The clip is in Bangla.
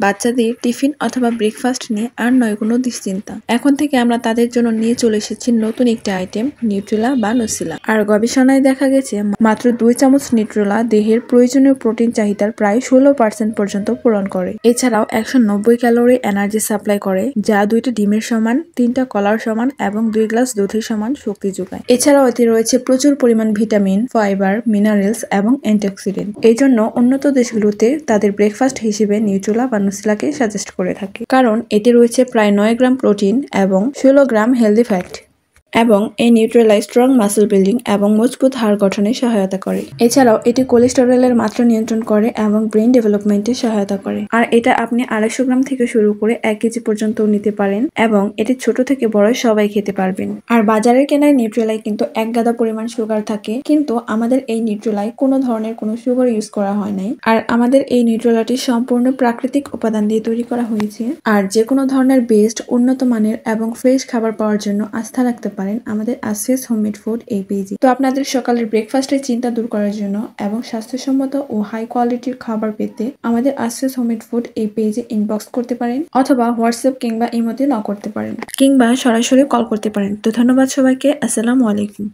বাচ্চাদের টিফিন অথবা ব্রেকফাস্ট নিয়ে আর নয় কোনো দুশ্চিন্তা। এখন থেকে আমরা তাদের জন্য নিয়ে চলে এসেছি নতুন একটি আইটেম, নিউট্রেলা বা নুসিলা। আর গবেষণায় দেখা গেছে মাত্র 2 চামচ নিউট্রেলা দেহের প্রয়োজনীয় প্রোটিন চাহিদার প্রায় 16% পর্যন্ত পূরণ করে। এছাড়াও 190 ক্যালোরি এনার্জি সাপ্লাই করে, যা 2টা ডিমের সমান, 3টা কলার সমান এবং 2 গ্লাস দুধের সমান শক্তি যোগায়। এছাড়াও এতে রয়েছে প্রচুর পরিমাণ ভিটামিন, ফাইবার, মিনারেলস এবং অ্যান্টিঅক্সিডেন্ট। এই জন্য উন্নত দেশগুলোতে তাদের ব্রেকফাস্ট হিসেবে নিউট্রেলা বা নুসিলাকে সাজেস্ট করে থাকে, কারণ এতে রয়েছে প্রায় 9 গ্রাম প্রোটিন এবং 16 গ্রাম হেলদি ফ্যাট। এবং এই নিউট্রেলা স্ট্রং মাসল বিল্ডিং এবং মজবুত হাড় গঠনে সহায়তা করে। এছাড়াও এটি কোলেস্টেরলের মাত্রা নিয়ন্ত্রণ করে এবং ব্রেন ডেভেলপমেন্টে সহায়তা করে। আর এটা আপনি 250 গ্রাম থেকে শুরু করে 1 কেজি পর্যন্ত নিতে পারেন এবং এটি ছোট থেকে বড় সবাই খেতে পারবেন। আর বাজারের কেনার নিউট্রেলায় কিন্তু 1 গাদা পরিমাণ সুগার থাকে, কিন্তু আমাদের এই নিউট্রেলায় কোনো ধরনের কোনো সুগার ইউজ করা হয় নাই। আর আমাদের এই নিউট্রেলাটি সম্পূর্ণ প্রাকৃতিক উপাদান দিয়ে তৈরি করা হয়েছে। আর যে কোনো ধরনের বেস্ট, উন্নত মানের এবং ফ্রেশ খাবার পাওয়ার জন্য আস্থা রাখতে পারেন আমাদের আসফিয়াস হোমমেড ফুড এই পেজে। তো আপনাদের সকালের ব্রেকফাস্টের চিন্তা দূর করার জন্য এবং স্বাস্থ্যসম্মত ও হাই কোয়ালিটির খাবার পেতে আমাদের আসফিয়াস হোমমেড ফুড এই পেজে ইনবক্স করতে পারেন, অথবা হোয়াটসঅ্যাপ কিংবা ইমোতে নক করতে পারেন, কিংবা সরাসরি কল করতে পারেন। তো ধন্যবাদ সবাইকে। আসসালামু আলাইকুম।